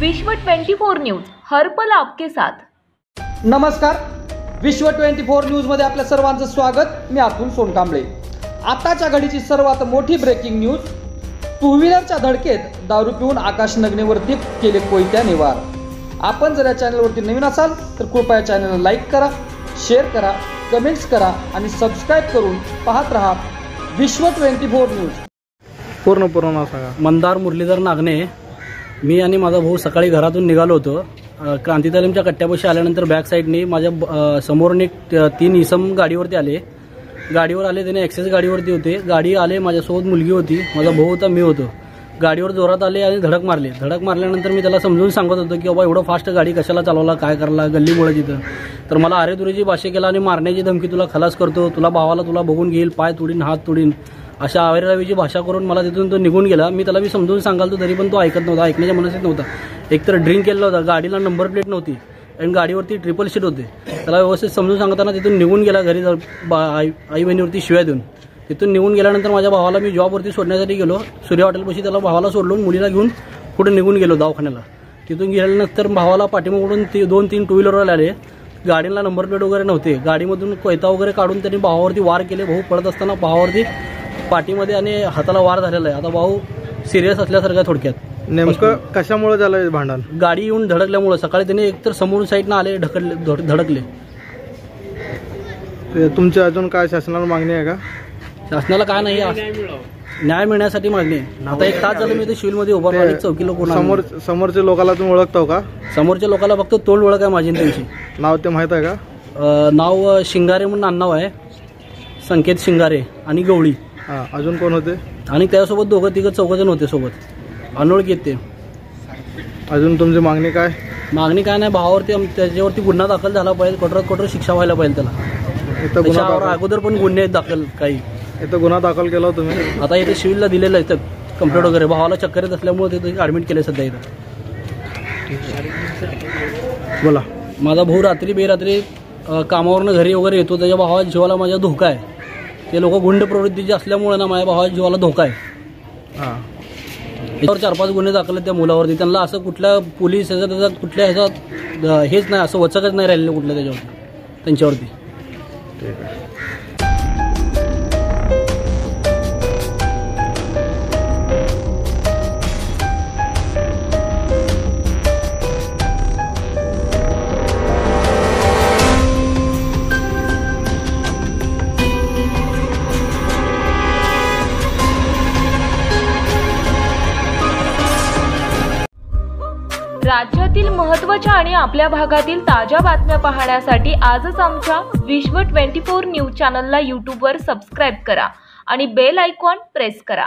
विश्व 24 न्यूज हर पल आपके साथ। नमस्कार, विश्व 24 न्यूज मध्ये आपल्या सर्वांचं स्वागत। मी अतुल सोनकांबळे। आताच्या घडीची सर्वात मोठी ब्रेकिंग न्यूज, टू व्हीलरच्या धडकेत दारू पिऊन आकाश नगनेवरती केले कोयत्याने वार। आपण जर या चॅनलवरती नवीन असाल तर कृपया चॅनलला लाईक करा, शेअर करा, कमेंट्स करा आणि सबस्क्राइब करून पाहत रहा विश्व 24 न्यूज। पूर्ण नाव सांगा। मंदार मुरलीधर नागणे। मी आणि माझा भाऊ सकाळी घरातून निघालो होतो। क्रांती तालीमच्या कट्ट्यापाशी आल्यानंतर बॅक साईडने माझ्या समोरून एक 3 इसम गाडीवरती आले। गाडीवर आले, त्याने एक्सेस गाडीवरती होते। गाडी आले, माझ्यासोबत मुलगी होती, माझा भाऊ होता, मी होतो। गाडीवर जोरात आले आणि धडक मारले। धडक मारल्यानंतर मी त्याला समजून सांगत होतो की बाबा एवढं फास्ट गाडी कशाला चालवला, काय करला, गल्लीमुळे तिथं। तर मला अरेदुरीची भाषा केला आणि मारण्याची धमकी, तुला खलास करतो, तुला भावाला तुला बघून घेईल, पाय तोडीन, हात तोडीन, अशा आवेरावीची भाषा करून मला तिथून तो निघून गेला। मी त्याला समजून सांगालतो तरी पण तो ऐकत नव्हता, ऐकण्याच्या मनस्थितीत नव्हता। एकतर ड्रिंक केलेला होता, गाडीला नंबर प्लेट नव्हती आणि गाडीवरती ट्रिपल शीट होते। त्याला व्यवस्थित समजून सांगताना तिथून निघून गेला घरी, आई बहिणीवरती शिव्या देऊन। तिथून निघून गेल्यानंतर माझ्या भावाला मी जॉबवरती सोडण्यासाठी गेलो। सूर्य हॉटेलपाशी त्याला भावाला सोडलो, मुलीला घेऊन पुढे निघून गेलो दवाखान्याला। तिथून गेल्यानंतर भावाला पाठीमागून 2-3 टू व्हीलरवर आले। गाडीला नंबर प्लेट वगैरे नव्हते। गाडीमधून कोयता वगैरे काढून त्यांनी भावावरती वार केले। भाऊ पळत असताना भावावरती पाठीमध्ये आणि हाताला वार झालेला आहे। आता भाऊ सिरियस असल्यासारखं थोडक्यात। नेमकं कशामुळे झालं भांडण? गाडी येऊन धडकल्यामुळे। सकाळी त्याने एकतर समोरून साईडनं आले, धडकले। तुमची अजून काय शासनाला मागणी आहे का? शासनाला काय नाही, न्याय मिळण्यासाठी मागणी आहे। आता 1 तास झालं मी ते सिव्हिलमध्ये उभा राहिलो। चौकी लोक समोरच्या लोकांना तुम्ही ओळखतो का? समोरच्या लोकांना फक्त तोंड ओळख आहे माझी त्यांची। नाव ते माहित आहे का? नाव शिंगारे म्हणून नाव आहे, संकेत शिंगारे आणि गवळी। अजून कोण होते? आणि त्यासोबत 2-3-4 होते सोबत, अनोळखी आहेत ते। अजून तुमची मागणी काय? मागणी काय नाही, भावावरती त्याच्यावरती गुन्हा दाखल झाला पाहिजे, कठोर शिक्षा व्हायला पाहिजे त्याला। त्याच्यावर अगोदर पण गुन्हे आहेत दाखल काही। इथं गुन्हा दाखल केला तुम्ही? आता इथे सिव्हिलला दिलेलं आहे कंप्लेंट वगैरे। भावाला चक्कर येत असल्यामुळे तिथे ॲडमिट केले सध्या इथं। बोला। माझा भाऊ रात्री बेरात्री कामावरनं घरी वगैरे येतो। त्याच्या भावाच्या जीवाला माझ्या धोका आहे। ते लोक गुंड प्रवृत्तीचे असल्यामुळे ना माझ्या भावाच्या जीवाला धोका आहे। त्याच्यावर 4-5 गुन्हे दाखल आहेत त्या मुलावरती। त्यांना असं कुठल्या पोलीस त्याचा कुठल्या ह्याचा हेच नाही, असं वचकच नाही राहिलेलं कुठलं त्याच्यावरती त्यांच्यावरती। राज्यातील महत्त्वाच्या आणि आपल्या भागातील ताज्या बातम्या पाहण्यासाठी आजच आमच्या विश्व 24 न्यूज चॅनलला यूट्यूबवर सबस्क्राईब करा आणि बेल आयकॉन प्रेस करा।